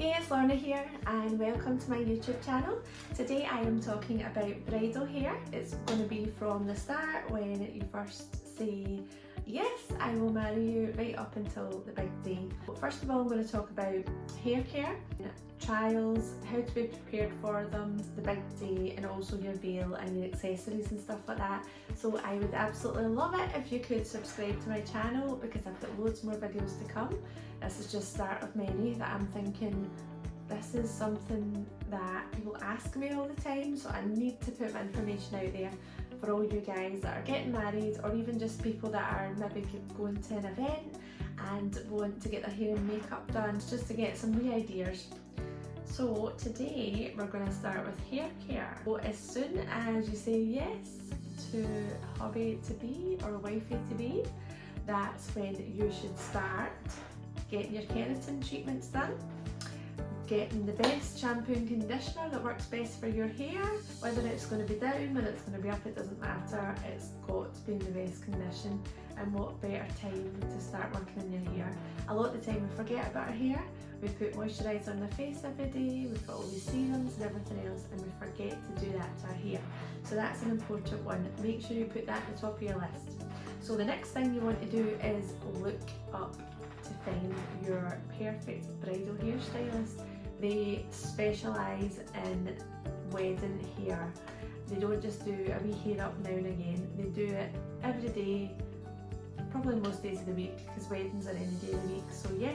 Hey, it's Lorna here and welcome to my YouTube channel. Today I am talking about bridal hair. It's going to be from the start when you first say yes, I will marry you, right up until the big day. But first of all, I'm going to talk about hair care, trials, how to be prepared for them, the big day, and also your veil and your accessories and stuff like that. So I would absolutely love it if you could subscribe to my channel because I've got loads more videos to come. This is just the start of many that I'm thinking this is something that people ask me all the time, so I need to put my information out there for all you guys that are getting married, or even just people that are maybe going to an event and want to get their hair and makeup done, just to get some wee ideas. So today we're going to start with hair care. So as soon as you say yes to hubby to be or wifey to be, that's when you should start getting your keratin treatments done, getting the best shampoo and conditioner that works best for your hair. Whether it's going to be down, whether it's going to be up, it doesn't matter. It's got to be in the best condition, and what better time to start working on your hair. A lot of the time we forget about our hair. We put moisturiser on the face every day, we put all these serums and everything else, and we forget to do that to our hair. So that's an important one. Make sure you put that at the top of your list. So the next thing you want to do is look up to find your perfect bridal hairstylist. They specialise in wedding hair. They don't just do a wee hair up now and again. They do it every day, probably most days of the week, because weddings are any day of the week. So yeah.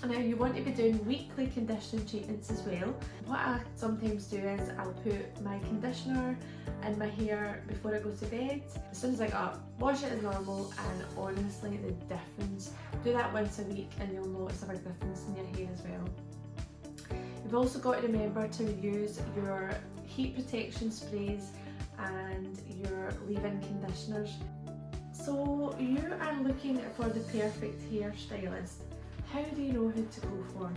Now you want to be doing weekly conditioning treatments as well. What I sometimes do is I'll put my conditioner in my hair before I go to bed. As soon as I get up, wash it as normal, and honestly the difference, do that once a week and you'll notice a big difference in your hair as well. You've also got to remember to use your heat protection sprays and your leave-in conditioners. So you are looking for the perfect hairstylist. How do you know who to go for?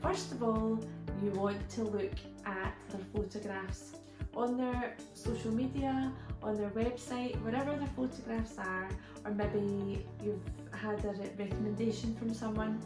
First of all, you want to look at their photographs on their social media, on their website, wherever their photographs are, or maybe you've had a recommendation from someone.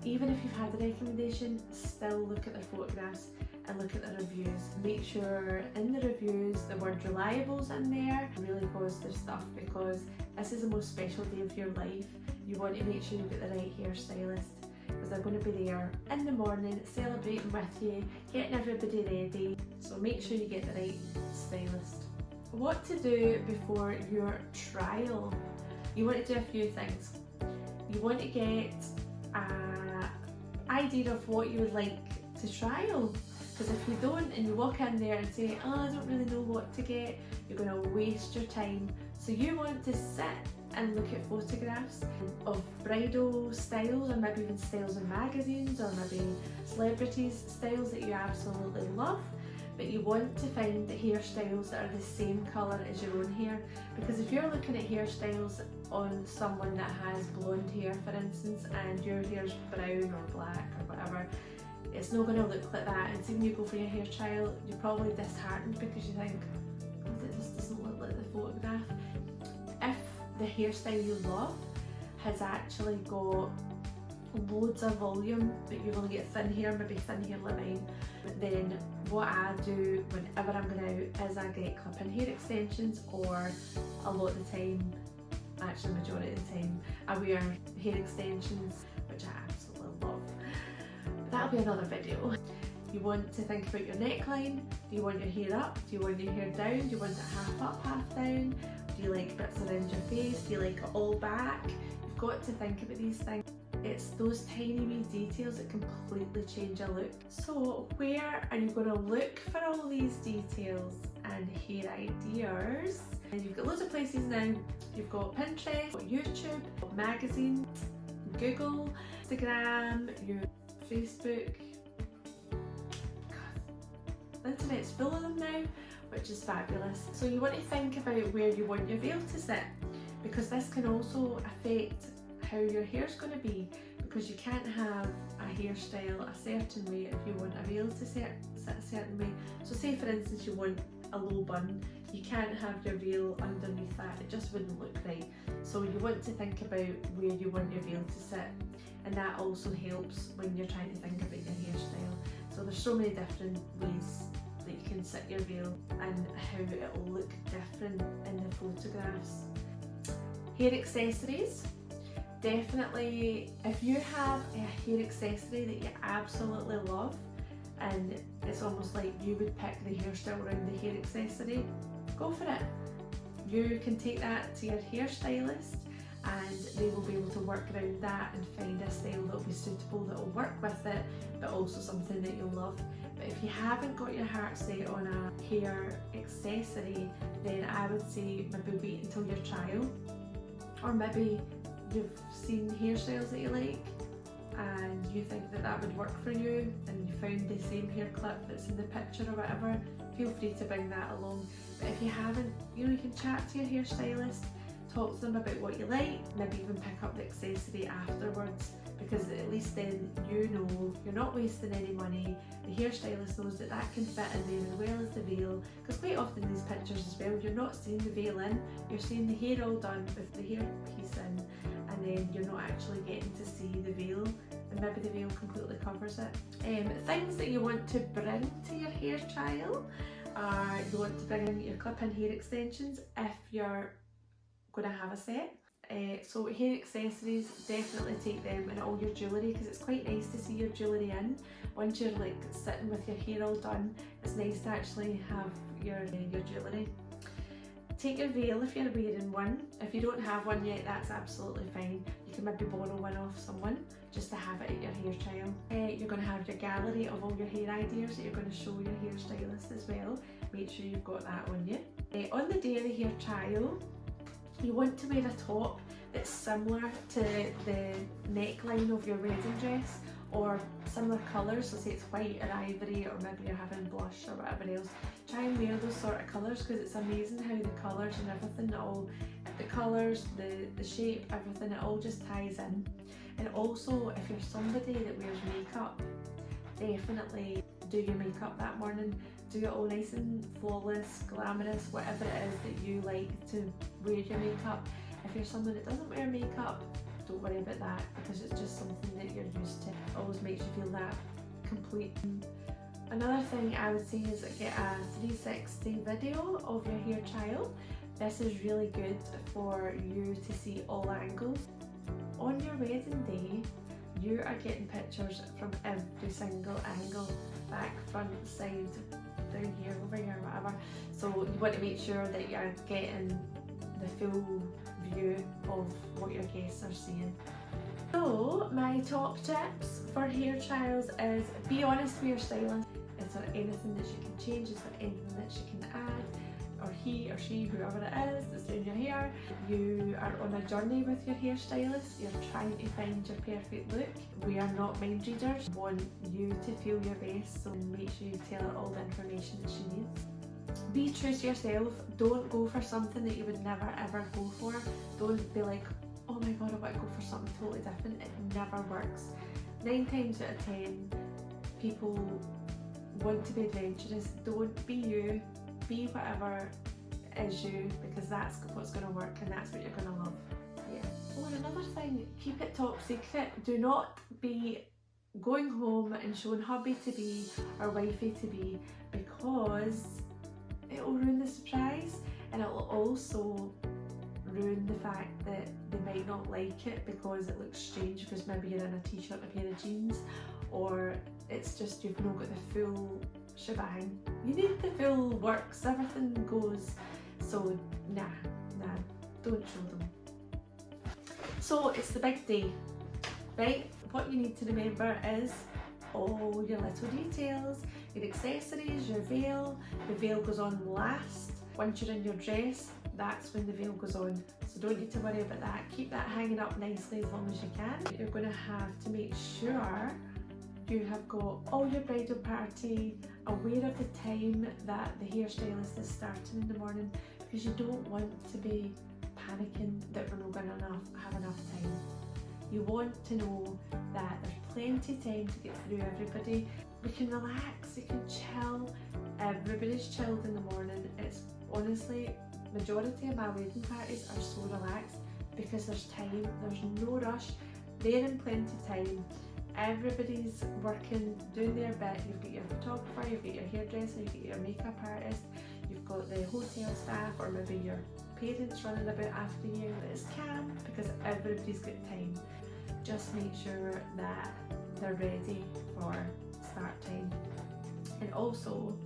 Even if you've had a recommendation, still look at their photographs and look at the reviews. Make sure in the reviews the word reliable's in there, really positive stuff, because this is the most special day of your life. You want to make sure you've got the right hairstylist, because they're going to be there in the morning celebrating with you, getting everybody ready. So make sure you get the right stylist. What to do before your trial? You want to do a few things. You want to get an idea of what you would like to trial, because if you don't and you walk in there and say, oh, I don't really know what to get, you're going to waste your time. So you want to sit and look at photographs of bridal styles, or maybe even styles in magazines, or maybe celebrities' styles that you absolutely love. But you want to find the hairstyles that are the same colour as your own hair, because if you're looking at hairstyles on someone that has blonde hair, for instance, and your hair's brown or black or whatever, it's not going to look like that. And so when you go for your hair trial, you're probably disheartened because you think, oh, this doesn't look like the photograph. If the hairstyle you love has actually got loads of volume, but you've only got thin hair, maybe thin hair like mine, then what I do whenever I'm going out is I get clip-in hair extensions, or a lot of the time, actually majority of the time, I wear hair extensions, which I absolutely love. But that'll be another video. You want to think about your neckline. Do you want your hair up? Do you want your hair down? Do you want it half up, half down? Do you like bits around your face? Do you like it all back? You've got to think about these things. It's those tiny wee details that completely change a look. So where are you going to look for all these details and hair ideas? And you've got loads of places now. You've got Pinterest, YouTube, magazines, Google, Instagram, your Facebook. The internet's full of them now, which is fabulous. So you want to think about where you want your veil to sit, because this can also affect how your hair's going to be, because you can't have a hairstyle a certain way if you want a veil to sit a certain way. So say for instance you want a low bun, you can't have your veil underneath that, it just wouldn't look right. So you want to think about where you want your veil to sit, and that also helps when you're trying to think about your hairstyle. So there's so many different ways that you can sit your veil and how it will look different in the photographs. Hair accessories. Definitely, if you have a hair accessory that you absolutely love and it's almost like you would pick the hairstyle around the hair accessory, go for it. You can take that to your hairstylist and they will be able to work around that and find a style that will be suitable, that will work with it, but also something that you'll love. But if you haven't got your heart set on a hair accessory, then I would say maybe wait until your trial, or maybe you've seen hairstyles that you like and you think that that would work for you and you found the same hair clip that's in the picture or whatever, feel free to bring that along. But if you haven't, you know, you can chat to your hairstylist, talk to them about what you like, maybe even pick up the accessory afterwards, because at least then you know you're not wasting any money. The hairstylist knows that that can fit in there as well as the veil, because quite often in these pictures as well, you're not seeing the veil in, you're seeing the hair all done with the hair piece in, and then you're not actually getting to see the veil, and maybe the veil completely covers it. Things that you want to bring to your hair trial are, you want to bring in your clip-in hair extensions if you're going to have a set. So hair accessories, definitely take them, and all your jewellery, because it's quite nice to see your jewellery in. Once you're like sitting with your hair all done, it's nice to actually have your jewellery. Take your veil if you're wearing one. If you don't have one yet, that's absolutely fine. You can maybe borrow one off someone just to have it at your hair trial. You're going to have your gallery of all your hair ideas that you're going to show your hairstylist as well. Make sure you've got that on you. On the day of the hair trial, you want to wear a top that's similar to the neckline of your wedding dress, or similar colours, so say it's white or ivory, or maybe you're having blush or whatever else. Try and wear those sort of colours, because it's amazing how the colours and everything, the colours, the shape, everything, it all just ties in. And also, if you're somebody that wears makeup, definitely do your makeup that morning. Do it all nice and flawless, glamorous, whatever it is that you like to wear your makeup. If you're someone that doesn't wear makeup, don't worry about that, because it's just something that you're used to. It always makes you feel that complete. Another thing I would say is get a 360 video of your hair trial. This is really good for you to see all angles. On your wedding day, you are getting pictures from every single angle, back, front, side, down here, over here, whatever. So you want to make sure that you're getting the full view of what your guests are seeing. So my top tips for hair trials is be honest with your stylist. Is there anything that she can change? Is there anything that she can add? Or he or she, whoever it is that's doing your hair. You are on a journey with your hairstylist. You're trying to find your perfect look. We are not mind readers. We want you to feel your best, so make sure you tell her all the information that she needs. Be true to yourself. Don't go for something that you would never ever go for. Don't be like, oh my god, I want to go for something totally different. It never works. 9 times out of 10, people want to be adventurous. Don't be you. Be whatever is you, because that's what's going to work and that's what you're going to love. Yeah. Oh, and another thing, keep it top secret. Do not be going home and showing hubby to be or wifey to be, because it will ruin the surprise, and it will also ruin the fact that they might not like it because it looks strange, because maybe you're in a t-shirt and a pair of jeans, or it's just you've not got the full shebang. You need the full works, everything goes, so nah, don't show them. So it's the big day, right? What you need to remember is all your little details, your accessories, your veil. The veil goes on last. Once you're in your dress, that's when the veil goes on, so don't need to worry about that. Keep that hanging up nicely as long as you can. You're going to have to make sure you have got all your bridal party aware of the time that the hairstylist is starting in the morning, because you don't want to be panicking that we're not going to have enough time. You want to know that there's plenty of time to get through everybody. We can relax, you can chill, Everybody's chilled in the morning. It's honestly, majority of my wedding parties are so relaxed because there's time, there's no rush, they're in plenty time. Everybody's working, doing their bit. You've got your photographer, you've got your hairdresser, you've got your makeup artist, you've got the hotel staff, or maybe your parents running about after you. It's calm because everybody's got time. Just make sure that they're ready for start time. And also,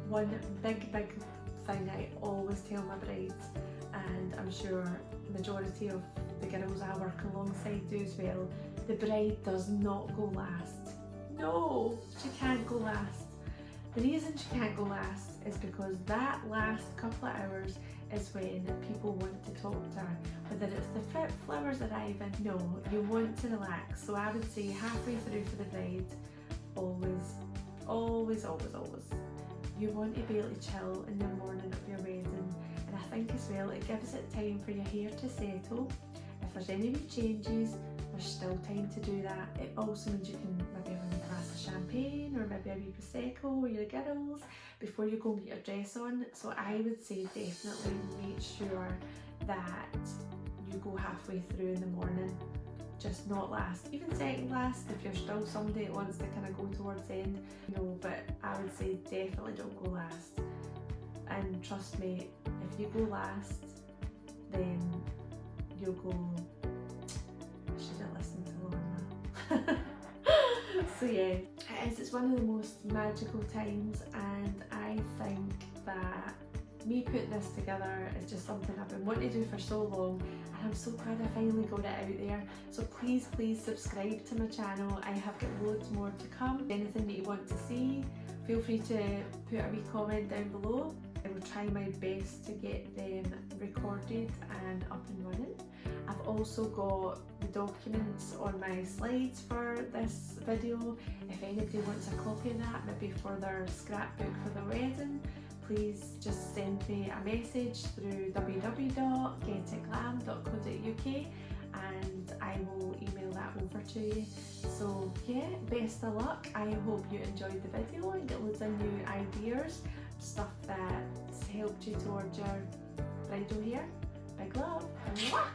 one big thing I always tell my brides, and I'm sure majority of the girls I work alongside do as well, the bride does not go last. No, she can't go last. The reason she can't go last is because that last couple of hours is when people want to talk to her. Whether it's the flowers arriving, no, you want to relax. So I would say halfway through for the bride, always, you want to be able to chill in the morning of your wedding. And I think as well, it gives it time for your hair to settle. If there's any wee changes, there's still time to do that. It also means you can maybe have a glass of champagne or maybe a wee prosecco with your girls before you go and get your dress on. So I would say definitely make sure that you go halfway through in the morning, just not last. Even second last if you're still somebody that wants to kind of go towards the end, no, but I would say definitely don't go last. And trust me, if you go last, then you'll go, I should have listened to Lorna. So yeah, it's one of the most magical times, and I think that me putting this together is just something I've been wanting to do for so long, and I'm so glad I finally got it out there. So please subscribe to my channel. I have got loads more to come. Anything that you want to see, feel free to put a wee comment down below. I will try my best to get them recorded and up and running. I've also got the documents on my slides for this video. If anybody wants a copy of that, maybe for their scrapbook for their wedding, please just send me a message through www.getitglam.co.uk and I will email that over to you. So yeah, best of luck. I hope you enjoyed the video and get loads of new ideas, stuff that's helped you towards your bridal hair. Big love. Mwah!